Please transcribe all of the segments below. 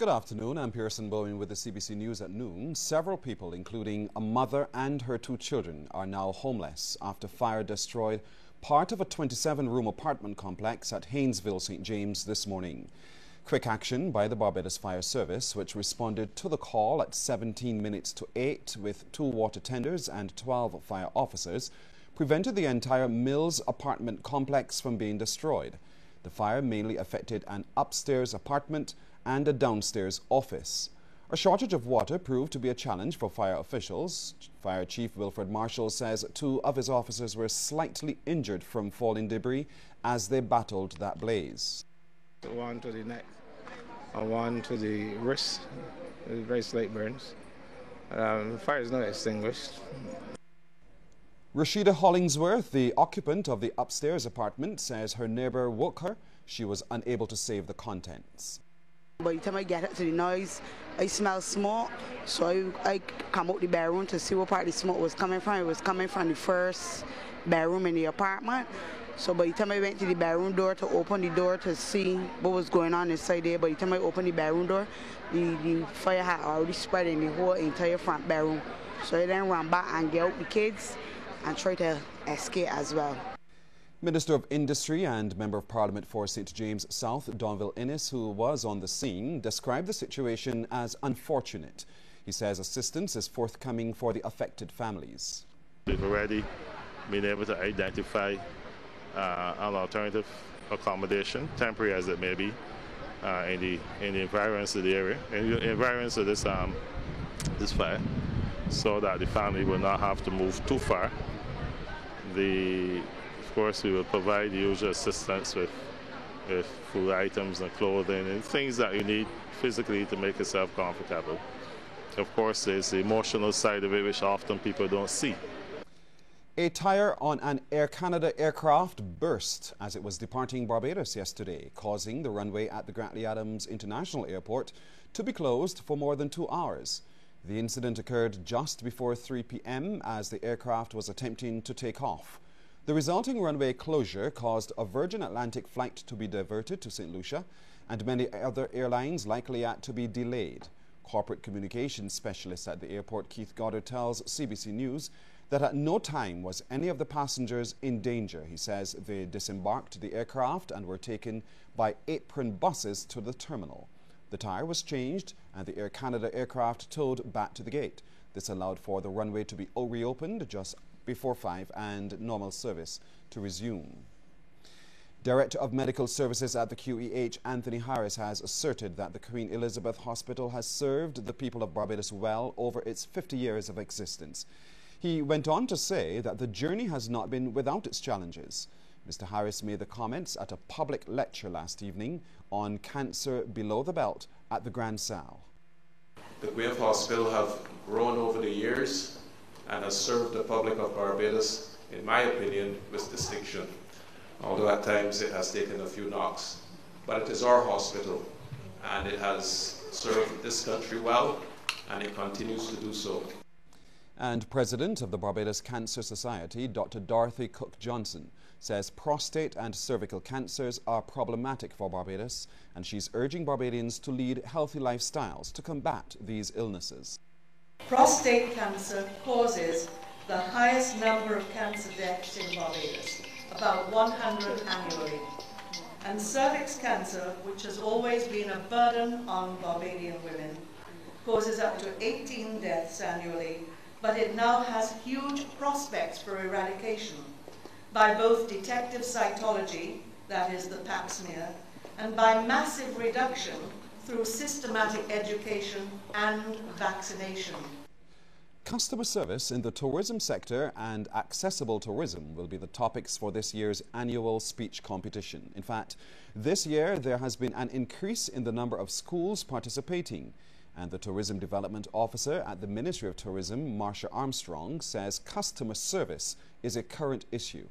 Good afternoon. I'm Pearson Bowen with the CBC News at noon. Several people, including a mother and her 2 children, are now homeless after fire destroyed part of a 27-room apartment complex at Haynesville, St. James this morning. Quick action by the Barbados Fire Service, which responded to the call at 17 minutes to 8 with 2 water tenders and 12 fire officers, prevented the entire Mills apartment complex from being destroyed. The fire mainly affected an upstairs apartment and a downstairs office. A shortage of water proved to be a challenge for fire officials. Fire Chief Wilfred Marshall says 2 of his officers were slightly injured from falling debris as they battled that blaze. 1 to the neck and 1 to the wrist, very slight burns. The fire is not extinguished. Rashida Hollingsworth, the occupant of the upstairs apartment, says her neighbor woke her. She was unable to save the contents. By the time I get to the noise, I smell smoke, so I come out the bedroom to see what part the smoke was coming from. It was coming from the first bedroom in the apartment. So by the time I went to the bedroom door to open the door to see what was going on inside there, by the time I opened the bedroom door, the fire had already spread in the whole entire front bedroom. So I then ran back and get out the kids and try to escape as well. Minister of Industry and Member of Parliament for St. James South, Donville Innes, who was on the scene, described the situation as unfortunate. He says assistance is forthcoming for the affected families. We've already been able to identify an alternative accommodation, temporary as it may be, in the environs of the area, in the environs of this fire, so that the family will not have to move too far. Of course, we will provide the usual assistance with food items and clothing and things that you need physically to make yourself comfortable. Of course, there's the emotional side of it, which often people don't see. A tire on an Air Canada aircraft burst as it was departing Barbados yesterday, causing the runway at the Grantley Adams International Airport to be closed for more than 2 hours. The incident occurred just before 3 p.m. as the aircraft was attempting to take off. The resulting runway closure caused a Virgin Atlantic flight to be diverted to St. Lucia and many other airlines likely had to be delayed. Corporate communications specialist at the airport, Keith Goddard, tells CBC News that at no time was any of the passengers in danger. He says they disembarked the aircraft and were taken by apron buses to the terminal. The tire was changed and the Air Canada aircraft towed back to the gate. This allowed for the runway to be reopened just before 5 and normal service to resume. Director of Medical Services at the QEH, Anthony Harris, has asserted that the Queen Elizabeth Hospital has served the people of Barbados well over its 50 years of existence. He went on to say that the journey has not been without its challenges. Mr. Harris made the comments at a public lecture last evening on cancer below the belt at the Grand Salle. The Queen Hospital have grown over the years and has served the public of Barbados, in my opinion, with distinction, although at times it has taken a few knocks. But it is our hospital, and it has served this country well, and it continues to do so. And President of the Barbados Cancer Society, Dr. Dorothy Cook Johnson, says prostate and cervical cancers are problematic for Barbados, and she's urging Barbadians to lead healthy lifestyles to combat these illnesses. Prostate cancer causes the highest number of cancer deaths in Barbados, about 100 annually. And cervix cancer, which has always been a burden on Barbadian women, causes up to 18 deaths annually, but it now has huge prospects for eradication by both detective cytology, that is the pap smear, and by massive reduction through systematic education and vaccination. Customer service in the tourism sector and accessible tourism will be the topics for this year's annual speech competition. In fact, this year there has been an increase in the number of schools participating, and the Tourism Development Officer at the Ministry of Tourism, Marsha Armstrong, says customer service is a current issue.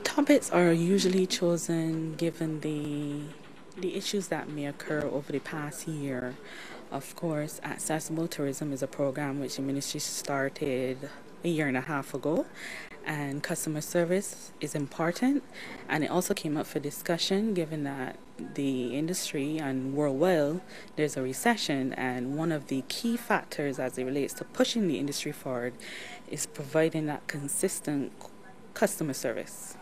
Topics are usually chosen given the issues that may occur over the past year. Of course, Accessible Tourism is a program which the ministry started a year and a half ago, and customer service is important, and it also came up for discussion given that the industry and worldwide there's a recession, and one of the key factors as it relates to pushing the industry forward is providing that consistent customer service.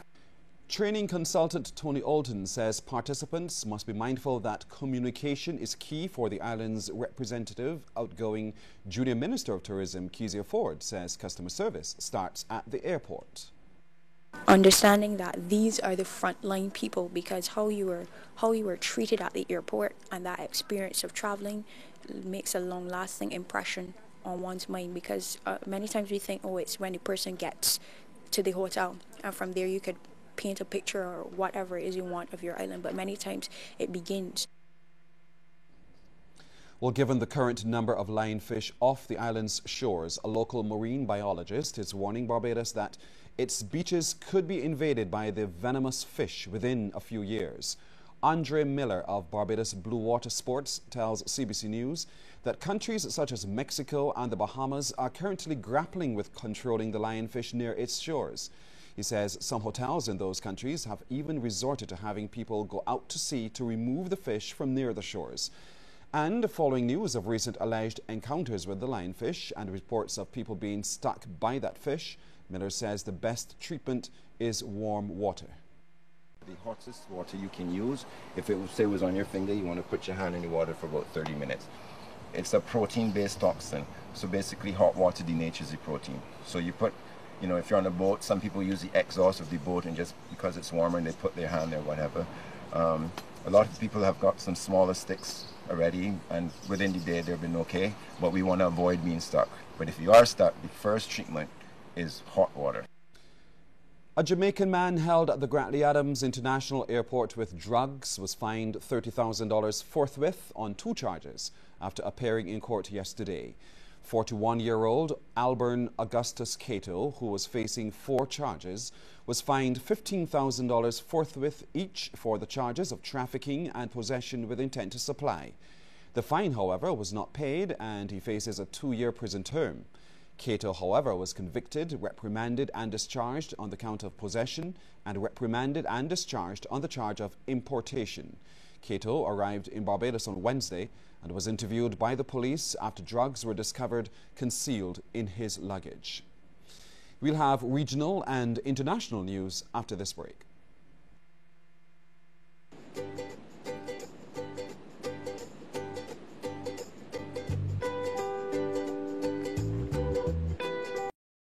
Training consultant Tony Alton says participants must be mindful that communication is key for the island's representative. Outgoing Junior Minister of Tourism Kezia Ford says customer service starts at the airport. Understanding that these are the frontline people, because how you were treated at the airport and that experience of traveling makes a long-lasting impression on one's mind, because many times we think, oh, it's when the person gets to the hotel and from there you could paint a picture or whatever it is you want of your island, but many times it begins. Well, given the current number of lionfish off the island's shores, a local marine biologist is warning Barbados that its beaches could be invaded by the venomous fish within a few years. Andre Miller of Barbados Blue Water Sports tells CBC News that countries such as Mexico and the Bahamas are currently grappling with controlling the lionfish near its shores. He says some hotels in those countries have even resorted to having people go out to sea to remove the fish from near the shores. And following news of recent alleged encounters with the lionfish and reports of people being stuck by that fish, Miller says the best treatment is warm water. The hottest water you can use, if it say was on your finger, you want to put your hand in the water for about 30 minutes. It's a protein-based toxin, so basically hot water denatures the protein. So you put, you know, if you're on a boat, some people use the exhaust of the boat and just because it's warmer and they put their hand there, whatever. A lot of people have got some smaller sticks already, and within the day they've been okay, but we want to avoid being stuck. But if you are stuck, the first treatment is hot water. A Jamaican man held at the Grantley Adams International Airport with drugs was fined $30,000 forthwith on 2 charges after appearing in court yesterday. 41-year-old Alburn Augustus Cato, who was facing 4 charges, was fined $15,000 forthwith each for the charges of trafficking and possession with intent to supply. The fine, however, was not paid and he faces a 2-year prison term. Cato, however, was convicted, reprimanded and discharged on the count of possession and reprimanded and discharged on the charge of importation. Cato arrived in Barbados on Wednesday and was interviewed by the police after drugs were discovered concealed in his luggage. We'll have regional and international news after this break.